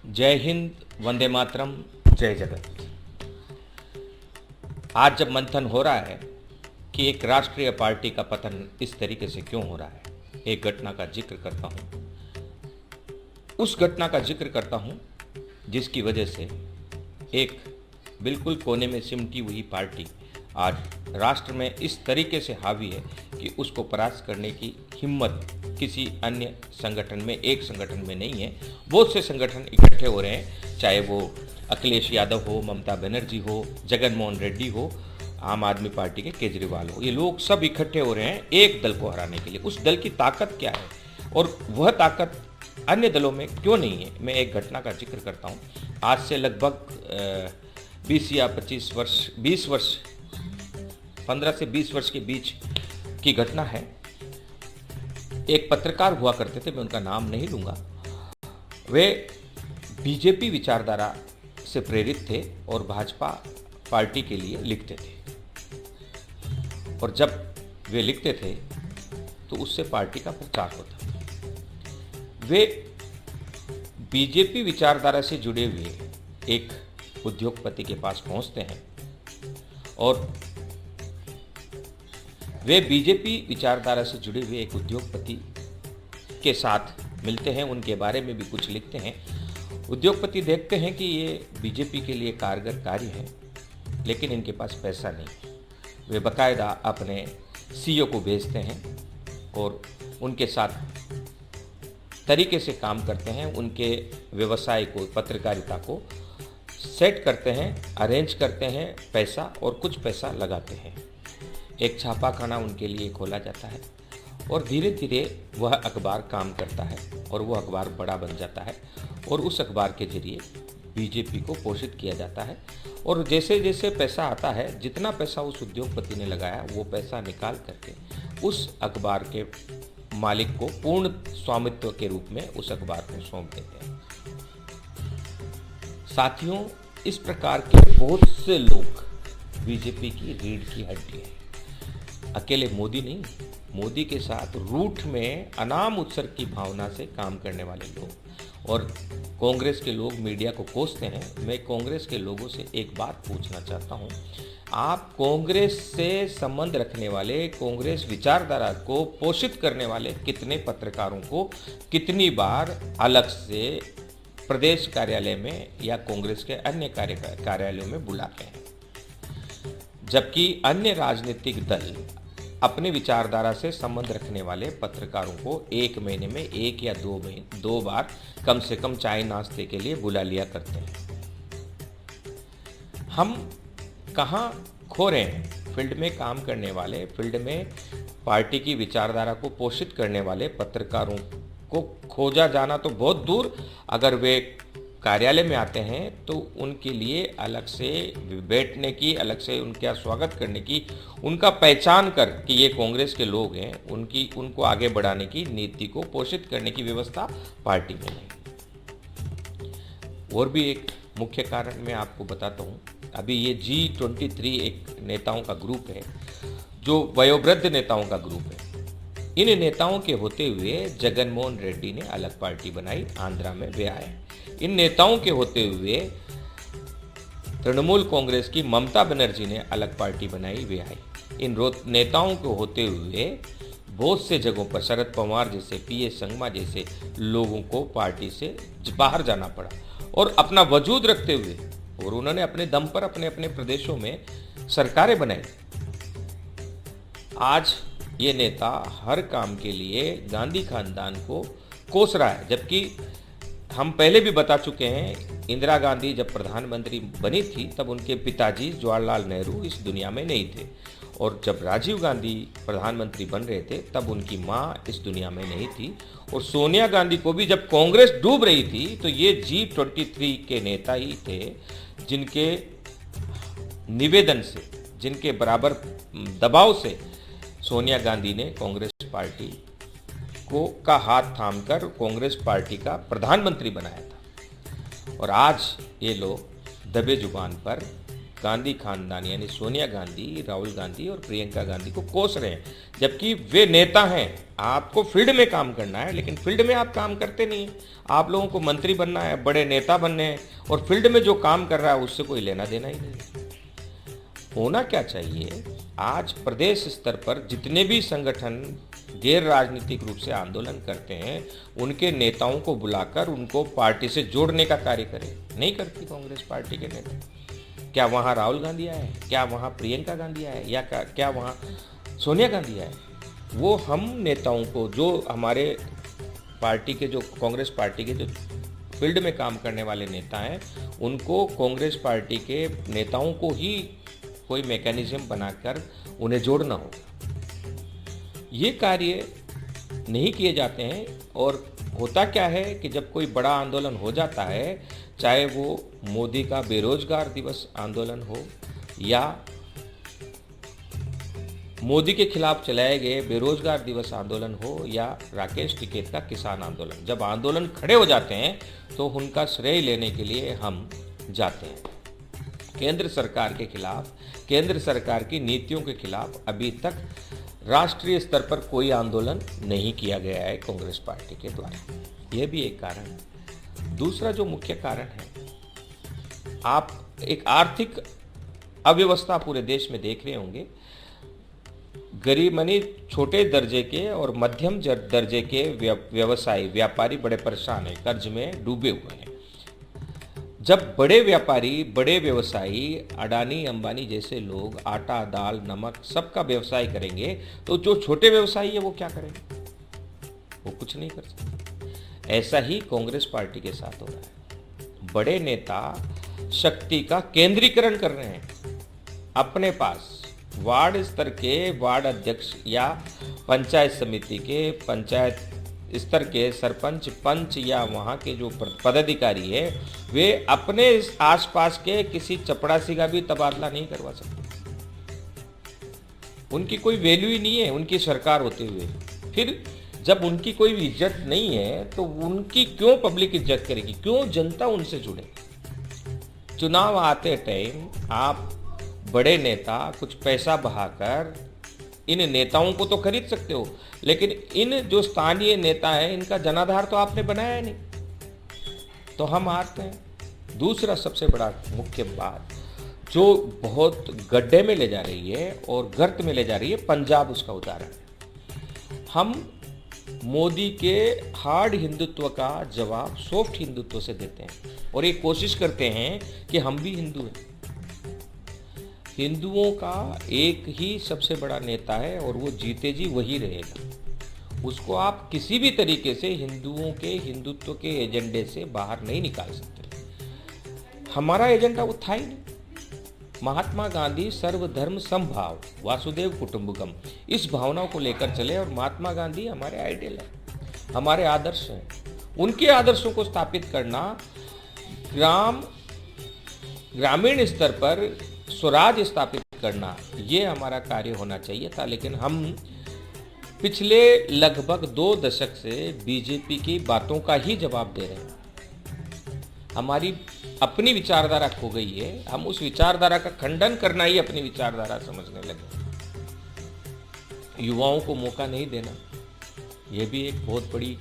जय हिंद, वंदे मातरम, जय जगत। आज जब मंथन हो रहा है कि एक राष्ट्रीय पार्टी का पतन इस तरीके से क्यों हो रहा है, एक घटना का जिक्र करता हूँ। उस घटना का जिक्र करता हूँ जिसकी वजह से एक बिल्कुल कोने में सिमटी हुई पार्टी आज राष्ट्र में इस तरीके से हावी है कि उसको परास्त करने की हिम्मत किसी अन्य संगठन में, एक संगठन में नहीं है। बहुत से संगठन इकट्ठे हो रहे हैं, चाहे वो अखिलेश यादव हो, ममता बनर्जी हो, जगन मोहन रेड्डी हो, आम आदमी पार्टी के केजरीवाल हो, ये लोग सब इकट्ठे हो रहे हैं एक दल को हराने के लिए। उस दल की ताकत क्या है और वह ताकत अन्य दलों में क्यों नहीं है, मैं एक घटना का जिक्र करता हूँ। आज से लगभग 20 या 25 वर्ष, 20 वर्ष, 15 से 20 वर्ष के बीच की घटना है। एक पत्रकार हुआ करते थे, मैं उनका नाम नहीं लूँगा। वे बीजेपी विचारधारा से प्रेरित थे और भाजपा पार्टी के लिए लिखते थे, और जब वे लिखते थे तो उससे पार्टी का प्रचार होता था। वे बीजेपी विचारधारा से जुड़े हुए एक उद्योगपति के पास पहुंचते हैं और वे बीजेपी विचारधारा से जुड़े हुए एक उद्योगपति के साथ मिलते हैं, उनके बारे में भी कुछ लिखते हैं। उद्योगपति देखते हैं कि ये बीजेपी के लिए कारगर कार्य है, लेकिन इनके पास पैसा नहीं है। वे बाकायदा अपने सीईओ को भेजते हैं और उनके साथ तरीके से काम करते हैं, उनके व्यवसाय को, पत्रकारिता को सेट करते हैं, अरेंज करते हैं, पैसा और कुछ पैसा लगाते हैं। एक छापाखाना उनके लिए खोला जाता है और धीरे धीरे वह अखबार काम करता है और वह अखबार बड़ा बन जाता है और उस अखबार के जरिए बीजेपी को पोषित किया जाता है। और जैसे जैसे पैसा आता है, जितना पैसा उस उद्योगपति ने लगाया, वो पैसा निकाल करके उस अखबार के मालिक को पूर्ण स्वामित्व के रूप में उस अखबार को सौंप देते हैं। साथियों, इस प्रकार के बहुत से लोग बीजेपी की रीढ़ की हड्डी है। अकेले मोदी नहीं, मोदी के साथ रूट में अनाम उत्सर्ग की भावना से काम करने वाले लोग। और कांग्रेस के लोग मीडिया को कोसते हैं। मैं कांग्रेस के लोगों से एक बात पूछना चाहता हूं, आप कांग्रेस से संबंध रखने वाले, कांग्रेस विचारधारा को पोषित करने वाले कितने पत्रकारों को कितनी बार अलग से प्रदेश कार्यालय में या कांग्रेस के अन्य कार्यालयों में बुलाते हैं, जबकि अन्य राजनीतिक दल अपने विचारधारा से संबंध रखने वाले पत्रकारों को एक महीने में एक या दो बार कम से कम चाय नाश्ते के लिए बुला लिया करते हैं। हम कहाँ खो रहे हैं? फील्ड में काम करने वाले, फील्ड में पार्टी की विचारधारा को पोषित करने वाले पत्रकारों को खोजा जाना तो बहुत दूर, अगर वे कार्यालय में आते हैं तो उनके लिए अलग से बैठने की, अलग से उनका स्वागत करने की, उनका पहचान कर कि ये कांग्रेस के लोग हैं, उनको आगे बढ़ाने की, नीति को पोषित करने की व्यवस्था पार्टी में नहीं। और भी एक मुख्य कारण मैं आपको बताता हूँ। अभी ये G23 एक नेताओं का ग्रुप है, जो वयोवृद्ध नेताओं का ग्रुप है। इन नेताओं के होते हुए जगन मोहन रेड्डी ने अलग पार्टी बनाई, आंध्रा में वे आए। इन नेताओं के होते हुए तृणमूल कांग्रेस की ममता बनर्जी ने अलग पार्टी बनाई, वे आई। इन नेताओं को होते हुए बहुत से जगहों पर शरद पवार जैसे, PS संगमा जैसे लोगों को पार्टी से बाहर जाना पड़ा और अपना वजूद रखते हुए, और उन्होंने अपने दम पर अपने अपने प्रदेशों में सरकारें बनाई। आज ये नेता हर काम के लिए गांधी खानदान को कोस रहा है, जबकि हम पहले भी बता चुके हैं, इंदिरा गांधी जब प्रधानमंत्री बनी थी तब उनके पिताजी जवाहरलाल नेहरू इस दुनिया में नहीं थे, और जब राजीव गांधी प्रधानमंत्री बन रहे थे तब उनकी मां इस दुनिया में नहीं थी। और सोनिया गांधी को भी जब कांग्रेस डूब रही थी तो ये G23 के नेता ही थे, जिनके निवेदन से, जिनके बराबर दबाव से सोनिया गांधी ने कांग्रेस पार्टी का हाथ थामकर कांग्रेस पार्टी का प्रधानमंत्री बनाया था। और आज ये लोग दबे जुबान पर गांधी खानदान यानी सोनिया गांधी, राहुल गांधी और प्रियंका गांधी को कोस रहे हैं, जबकि वे नेता हैं। आपको फील्ड में काम करना है, लेकिन फील्ड में आप काम करते नहीं हैं। आप लोगों को मंत्री बनना है, बड़े नेता बनने हैं, और फील्ड में जो काम कर रहा है उससे कोई लेना देना ही नहीं है। होना क्या चाहिए, आज प्रदेश स्तर पर जितने भी संगठन गैर राजनीतिक रूप से आंदोलन करते हैं, उनके नेताओं को बुलाकर उनको पार्टी से जोड़ने का कार्य करें। नहीं करती कांग्रेस पार्टी के नेता। क्या वहाँ राहुल गांधी आए, क्या वहाँ प्रियंका गांधी आए, या क्या वहाँ सोनिया गांधी आए? वो हम नेताओं को, जो हमारे पार्टी के, जो कांग्रेस पार्टी के जो फील्ड में काम करने वाले नेता हैं, उनको कांग्रेस पार्टी के नेताओं को ही कोई मैकेनिज्म बनाकर उन्हें जोड़ना होगा। ये कार्य नहीं किए जाते हैं। और होता क्या है कि जब कोई बड़ा आंदोलन हो जाता है, चाहे वो मोदी का बेरोजगार दिवस आंदोलन हो, या मोदी के खिलाफ चलाए गए बेरोजगार दिवस आंदोलन हो, या राकेश टिकैत का किसान आंदोलन, जब आंदोलन खड़े हो जाते हैं तो उनका श्रेय लेने के लिए हम जाते हैं। केंद्र सरकार के खिलाफ, केंद्र सरकार की नीतियों के खिलाफ अभी तक राष्ट्रीय स्तर पर कोई आंदोलन नहीं किया गया है कांग्रेस पार्टी के द्वारा। यह भी एक कारण है। दूसरा जो मुख्य कारण है, आप एक आर्थिक अव्यवस्था पूरे देश में देख रहे होंगे। गरीब मानी छोटे दर्जे के और मध्यम दर्जे के व्यवसायी, व्यापारी बड़े परेशान हैं, कर्ज में डूबे हुए हैं। जब बड़े व्यापारी, बड़े व्यवसायी, अडानी अंबानी जैसे लोग आटा, दाल, नमक सबका व्यवसाय करेंगे, तो जो छोटे व्यवसायी है वो क्या करेंगे? वो कुछ नहीं कर सकते। ऐसा ही कांग्रेस पार्टी के साथ हो रहा है। बड़े नेता शक्ति का केंद्रीकरण कर रहे हैं अपने पास। वार्ड स्तर के वार्ड अध्यक्ष या पंचायत समिति के पंचायत स्तर के सरपंच, पंच या वहाँ के जो पदाधिकारी है, वे अपने आसपास के किसी चपड़ासी का भी तबादला नहीं करवा सकते। उनकी कोई वैल्यू ही नहीं है उनकी सरकार होते हुए। फिर जब उनकी कोई इज्जत नहीं है तो उनकी क्यों पब्लिक इज्जत करेगी, क्यों जनता उनसे जुड़े? चुनाव आते टाइम आप बड़े नेता कुछ पैसा बहाकर इन नेताओं को तो खरीद सकते हो, लेकिन इन जो स्थानीय नेता हैं, इनका जनाधार तो आपने बनाया नहीं, तो हम हारते हैं। दूसरा सबसे बड़ा मुख्य बात जो बहुत गड्ढे में ले जा रही है और गर्त में ले जा रही है, पंजाब उसका उदाहरण है। हम मोदी के हार्ड हिंदुत्व का जवाब सॉफ्ट हिंदुत्व से देते हैं और ये कोशिश करते हैं कि हम भी हिंदू हैं। हिंदुओं का एक ही सबसे बड़ा नेता है और वो जीते जी वही रहेगा। उसको आप किसी भी तरीके से हिंदुओं के हिंदुत्व के एजेंडे से बाहर नहीं निकाल सकते। हमारा एजेंडा वो था ही नहीं। महात्मा गांधी सर्वधर्म समभाव, वासुदेव कुटुंबकम, इस भावना को लेकर चले और महात्मा गांधी हमारे आइडियल हैं, हमारे आदर्श हैं। उनके आदर्शों को स्थापित करना, ग्रामीण स्तर पर स्वराज स्थापित करना, ये हमारा कार्य होना चाहिए था। लेकिन हम पिछले लगभग 2 दशक से बीजेपी की बातों का ही जवाब दे रहे हैं। हमारी अपनी विचारधारा खो गई है। हम उस विचारधारा का खंडन करना ही अपनी विचारधारा समझने लगे। युवाओं को मौका नहीं देना, यह भी एक बहुत बड़ी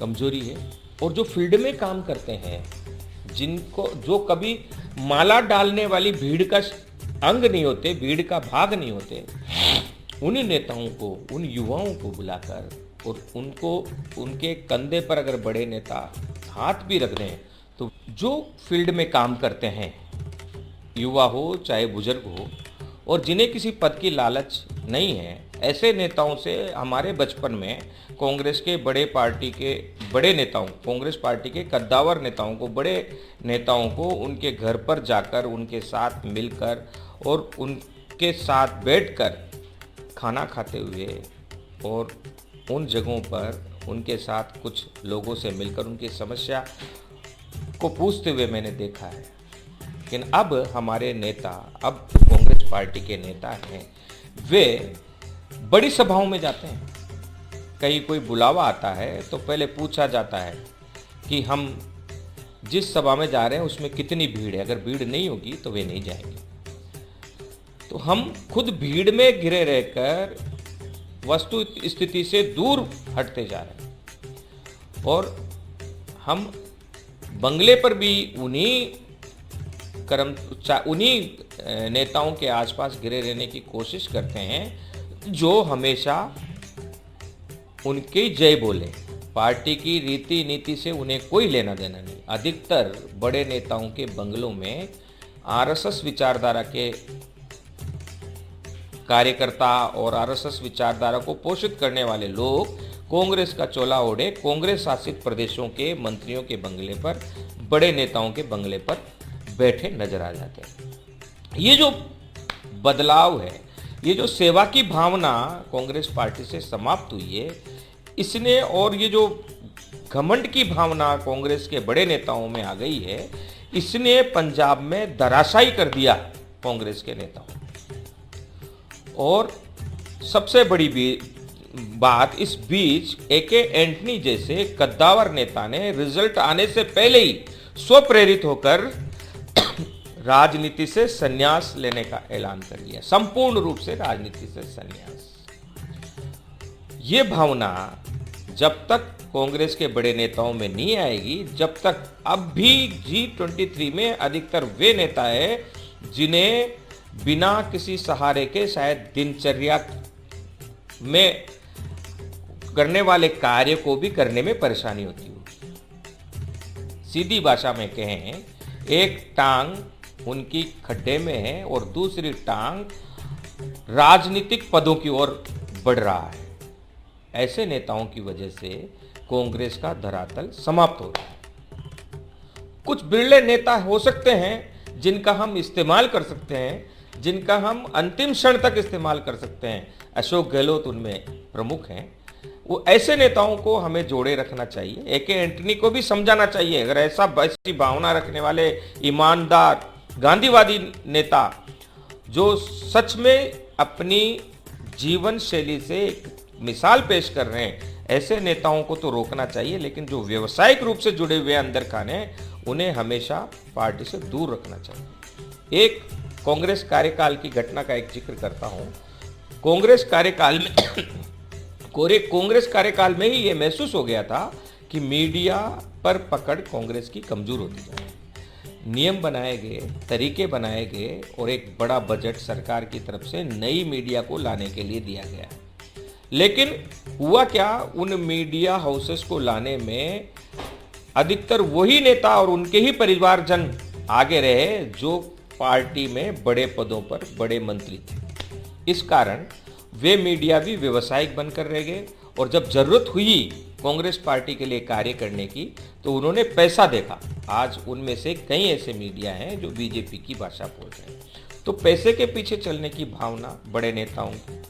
कमजोरी है। और जो फील्ड में काम करते हैं, जिनको जो कभी माला डालने वाली भीड़ का अंग नहीं होते, भीड़ का भाग नहीं होते, उन नेताओं को, उन युवाओं को बुलाकर और उनको, उनके कंधे पर अगर बड़े नेता हाथ भी रख दें, तो जो फील्ड में काम करते हैं, युवा हो चाहे बुजुर्ग हो, और जिन्हें किसी पद की लालच नहीं है, ऐसे नेताओं से हमारे बचपन में कांग्रेस के बड़े नेताओं, कांग्रेस पार्टी के कद्दावर नेताओं को, बड़े नेताओं को उनके घर पर जाकर, उनके साथ मिलकर और उनके साथ बैठकर खाना खाते हुए और उन जगहों पर उनके साथ कुछ लोगों से मिलकर उनकी समस्या को पूछते हुए मैंने देखा है। लेकिन अब हमारे नेता, अब कांग्रेस पार्टी के नेता हैं, वे बड़ी सभाओं में जाते हैं। कहीं कोई बुलावा आता है तो पहले पूछा जाता है कि हम जिस सभा में जा रहे हैं उसमें कितनी भीड़ है। अगर भीड़ नहीं होगी तो वे नहीं जाएंगे। तो हम खुद भीड़ में घिरे रहकर वस्तु स्थिति से दूर हटते जा रहे हैं और हम बंगले पर भी उन्हीं नेताओं के आसपास घिरे रहने की कोशिश करते हैं जो हमेशा उनकी जय बोले। पार्टी की रीति नीति से उन्हें कोई लेना देना नहीं। अधिकतर बड़े नेताओं के बंगलों में आरएसएस विचारधारा के कार्यकर्ता और आरएसएस विचारधारा को पोषित करने वाले लोग कांग्रेस का चोला ओढ़े कांग्रेस शासित प्रदेशों के मंत्रियों के बंगले पर, बड़े नेताओं के बंगले पर बैठे नजर आ जाते हैं। ये जो बदलाव है, ये जो सेवा की भावना कांग्रेस पार्टी से समाप्त हुई है, इसने और ये जो घमंड की भावना कांग्रेस के बड़े नेताओं में आ गई है, इसने पंजाब में धराशायी कर दिया कांग्रेस के नेताओं। और सबसे बड़ी बात, इस बीच एके एंटनी जैसे कद्दावर नेता ने रिजल्ट आने से पहले ही स्वप्रेरित होकर राजनीति से संन्यास लेने का ऐलान कर लिया। संपूर्ण रूप से राजनीति से संन्यास। ये भावना जब तक कांग्रेस के बड़े नेताओं में नहीं आएगी, जब तक अब भी G23 में अधिकतर वे नेता है जिन्हें बिना किसी सहारे के शायद दिनचर्या में करने वाले कार्य को भी करने में परेशानी होती होगी। सीधी भाषा में कहें, एक टांग उनकी खड्डे में है और दूसरी टांग राजनीतिक पदों की ओर बढ़ रहा है। ऐसे नेताओं की वजह से कांग्रेस का धरातल समाप्त हो रहा है। कुछ बिरले नेता हो सकते हैं जिनका हम इस्तेमाल कर सकते हैं, जिनका हम अंतिम क्षण तक इस्तेमाल कर सकते हैं। अशोक गहलोत उनमें प्रमुख हैं। वो ऐसे नेताओं को हमें जोड़े रखना चाहिए। एके एंटनी को भी समझाना चाहिए। अगर ऐसी भावना रखने वाले ईमानदार गांधीवादी नेता जो सच में अपनी जीवन शैली से एक मिसाल पेश कर रहे हैं, ऐसे नेताओं को तो रोकना चाहिए, लेकिन जो व्यावसायिक रूप से जुड़े हुए अंदर खाने, उन्हें हमेशा पार्टी से दूर रखना चाहिए। एक कांग्रेस कार्यकाल की घटना का एक जिक्र करता हूं। कांग्रेस कार्यकाल में ही ये महसूस हो गया था कि मीडिया पर पकड़ कांग्रेस की कमजोर होती जा रही है। नियम बनाए गए, तरीके बनाए गए और एक बड़ा बजट सरकार की तरफ से नई मीडिया को लाने के लिए दिया गया। लेकिन हुआ क्या, उन मीडिया हाउसेस को लाने में अधिकतर वही नेता और उनके ही परिवारजन आगे रहे जो पार्टी में बड़े पदों पर बड़े मंत्री थे। इस कारण वे मीडिया भी व्यवसायिक बनकर रह गए और जब जरूरत हुई कांग्रेस पार्टी के लिए कार्य करने की तो उन्होंने पैसा देखा। आज उनमें से कई ऐसे मीडिया हैं जो बीजेपी की भाषा बोल रहे हैं। तो पैसे के पीछे चलने की भावना बड़े नेताओं की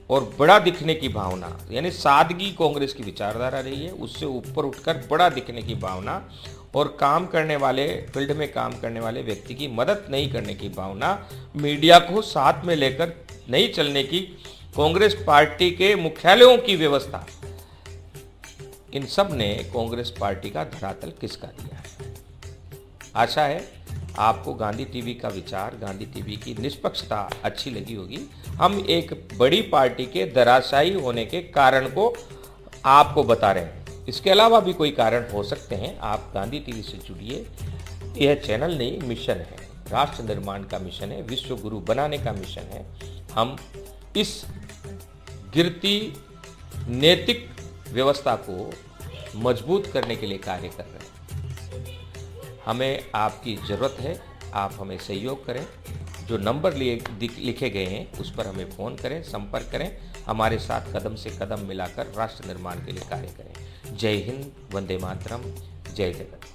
और बड़ा दिखने की भावना, यानी सादगी कांग्रेस की विचारधारा रही है, उससे ऊपर उठकर बड़ा दिखने की भावना और काम करने वाले, फील्ड में काम करने वाले व्यक्ति की मदद नहीं करने की भावना, मीडिया को साथ में लेकर नहीं चलने की कांग्रेस पार्टी के मुख्यालयों की व्यवस्था, इन सब ने कांग्रेस पार्टी का धरातल किसका दिया है। आशा है आपको गांधी टीवी का विचार, गांधी टीवी की निष्पक्षता अच्छी लगी होगी। हम एक बड़ी पार्टी के धराशायी होने के कारण को आपको बता रहे हैं। इसके अलावा भी कोई कारण हो सकते हैं। आप गांधी टीवी से जुड़िए। यह चैनल नहीं, मिशन है, राष्ट्र निर्माण का मिशन है, विश्व गुरु बनाने का मिशन है। हम इस गिरती नैतिक व्यवस्था को मजबूत करने के लिए कार्य कर रहे हैं। हमें आपकी ज़रूरत है, आप हमें सहयोग करें। जो नंबर लिखे गए हैं उस पर हमें फ़ोन करें, संपर्क करें, हमारे साथ कदम से कदम मिलाकर राष्ट्र निर्माण के लिए कार्य करें। जय हिंद, वंदे मातरम, जय जगत।